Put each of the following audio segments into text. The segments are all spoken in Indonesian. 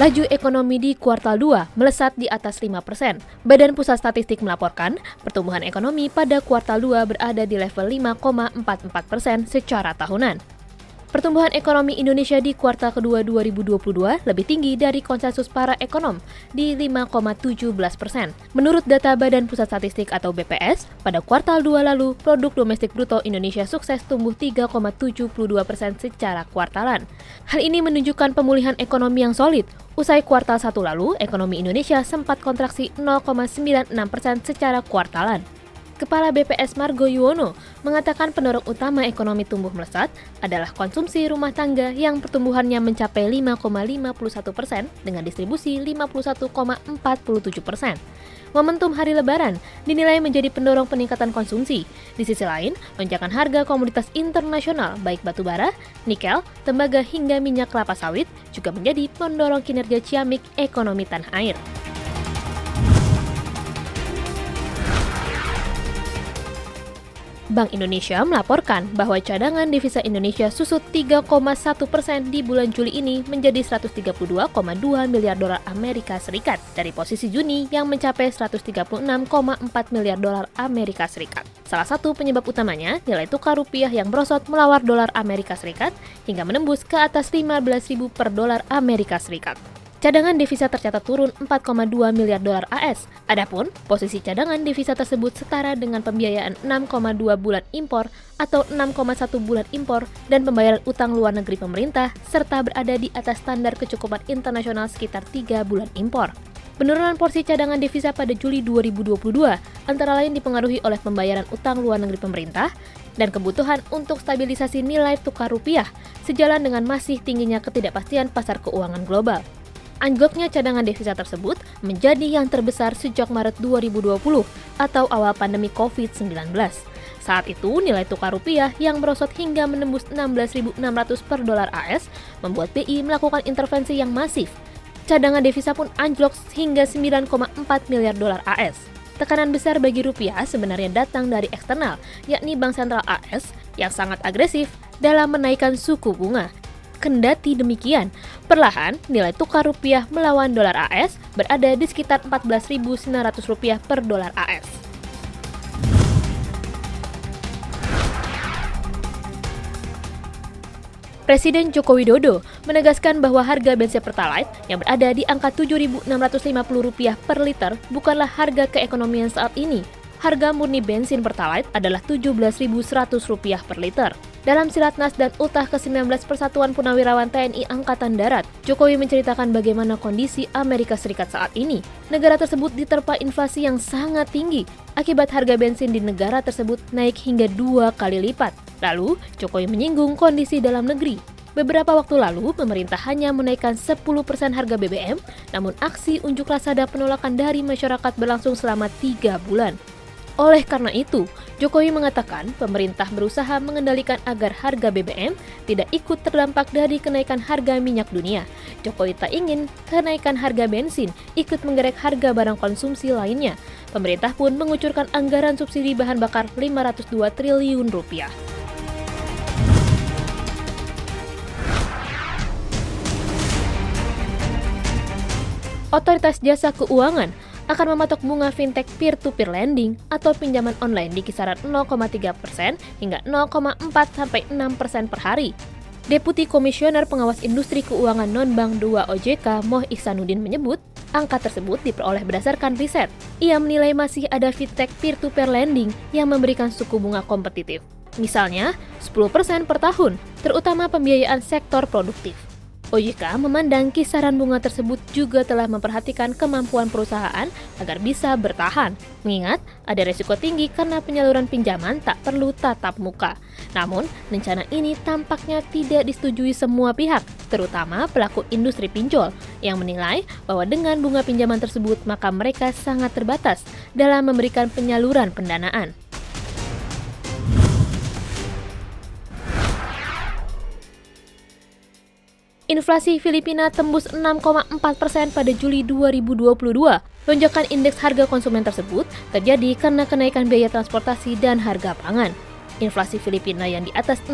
Laju ekonomi di kuartal 2 melesat di atas 5%. Badan Pusat Statistik melaporkan, pertumbuhan ekonomi pada kuartal 2 berada di level 5,44% secara tahunan. Pertumbuhan ekonomi Indonesia di kuartal kedua 2022 lebih tinggi dari konsensus para ekonom di 5,17%. Menurut data Badan Pusat Statistik atau BPS, pada kuartal 2 lalu, produk domestik bruto Indonesia sukses tumbuh 3,72% secara kuartalan. Hal ini menunjukkan pemulihan ekonomi yang solid. Usai kuartal 1 lalu, ekonomi Indonesia sempat kontraksi 0,96% secara kuartalan. Kepala BPS Margo Yuwono mengatakan pendorong utama ekonomi tumbuh melesat adalah konsumsi rumah tangga yang pertumbuhannya mencapai 5,51% dengan distribusi 51,47%. Momentum Hari Lebaran dinilai menjadi pendorong peningkatan konsumsi. Di sisi lain, lonjakan harga komoditas internasional baik batu bara, nikel, tembaga hingga minyak kelapa sawit juga menjadi pendorong kinerja ciamik ekonomi tanah air. Bank Indonesia melaporkan bahwa cadangan devisa Indonesia susut 3,1% di bulan Juli ini menjadi 132,2 miliar dolar Amerika Serikat dari posisi Juni yang mencapai 136,4 miliar dolar Amerika Serikat. Salah satu penyebab utamanya nilai tukar rupiah yang merosot melawar dolar Amerika Serikat hingga menembus ke atas 15.000 per dolar Amerika Serikat. Cadangan devisa tercatat turun 4,2 miliar dolar AS. Adapun, posisi cadangan devisa tersebut setara dengan pembiayaan 6,2 bulan impor atau 6,1 bulan impor dan pembayaran utang luar negeri pemerintah serta berada di atas standar kecukupan internasional sekitar 3 bulan impor. Penurunan porsi cadangan devisa pada Juli 2022 antara lain dipengaruhi oleh pembayaran utang luar negeri pemerintah dan kebutuhan untuk stabilisasi nilai tukar rupiah sejalan dengan masih tingginya ketidakpastian pasar keuangan global. Anjloknya cadangan devisa tersebut menjadi yang terbesar sejak Maret 2020 atau awal pandemi COVID-19. Saat itu, nilai tukar rupiah yang merosot hingga menembus 16.600 per dolar AS membuat BI melakukan intervensi yang masif. Cadangan devisa pun anjlok hingga 9,4 miliar dolar AS. Tekanan besar bagi rupiah sebenarnya datang dari eksternal, yakni Bank Sentral AS yang sangat agresif dalam menaikkan suku bunga. Kendati demikian, perlahan nilai tukar rupiah melawan dolar AS berada di sekitar Rp14.900 per dolar AS. Presiden Joko Widodo menegaskan bahwa harga bensin Pertalite yang berada di angka Rp7.650 per liter bukanlah harga keekonomian saat ini. Harga murni bensin Pertalite adalah Rp17.100 per liter. Dalam Silatnas dan Ultah ke-19 Persatuan Purnawirawan TNI Angkatan Darat, Jokowi menceritakan bagaimana kondisi Amerika Serikat saat ini. Negara tersebut diterpa inflasi yang sangat tinggi, akibat harga bensin di negara tersebut naik hingga 2 kali lipat. Lalu, Jokowi menyinggung kondisi dalam negeri. Beberapa waktu lalu, pemerintah hanya menaikkan 10% harga BBM, namun aksi unjuk rasa dan penolakan dari masyarakat berlangsung selama 3 bulan. Oleh karena itu, Jokowi mengatakan pemerintah berusaha mengendalikan agar harga BBM tidak ikut terdampak dari kenaikan harga minyak dunia. Jokowi tak ingin kenaikan harga bensin ikut menggerek harga barang konsumsi lainnya. Pemerintah pun mengucurkan anggaran subsidi bahan bakar Rp502 triliun. Otoritas Jasa Keuangan akan mematok bunga fintech peer-to-peer lending atau pinjaman online di kisaran 0,3% hingga 0,4-6% per hari. Deputi Komisioner Pengawas Industri Keuangan Non-Bank 2 OJK Moh Ihsanuddin menyebut, angka tersebut diperoleh berdasarkan riset. Ia menilai masih ada fintech peer-to-peer lending yang memberikan suku bunga kompetitif. Misalnya, 10% per tahun, terutama pembiayaan sektor produktif. OJK memandang kisaran bunga tersebut juga telah memperhatikan kemampuan perusahaan agar bisa bertahan, mengingat ada risiko tinggi karena penyaluran pinjaman tak perlu tatap muka. Namun, rencana ini tampaknya tidak disetujui semua pihak, terutama pelaku industri pinjol, yang menilai bahwa dengan bunga pinjaman tersebut maka mereka sangat terbatas dalam memberikan penyaluran pendanaan. Inflasi Filipina tembus 6,4% pada Juli 2022. Lonjakan indeks harga konsumen tersebut terjadi karena kenaikan biaya transportasi dan harga pangan. Inflasi Filipina yang di atas 6%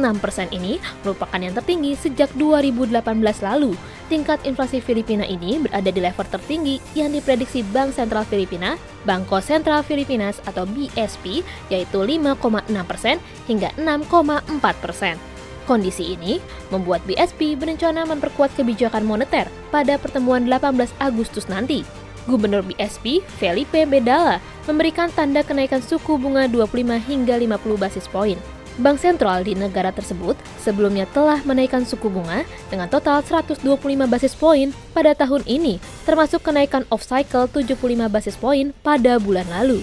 ini merupakan yang tertinggi sejak 2018 lalu. Tingkat inflasi Filipina ini berada di level tertinggi yang diprediksi Bank Sentral Filipina, Bangko Sentral Filipinas atau BSP, yaitu 5,6% hingga 6,4%. Kondisi ini membuat BSP berencana memperkuat kebijakan moneter pada pertemuan 18 Agustus nanti. Gubernur BSP, Felipe Bedala, memberikan tanda kenaikan suku bunga 25 hingga 50 basis poin. Bank sentral di negara tersebut sebelumnya telah menaikkan suku bunga dengan total 125 basis poin pada tahun ini, termasuk kenaikan off-cycle 75 basis poin pada bulan lalu.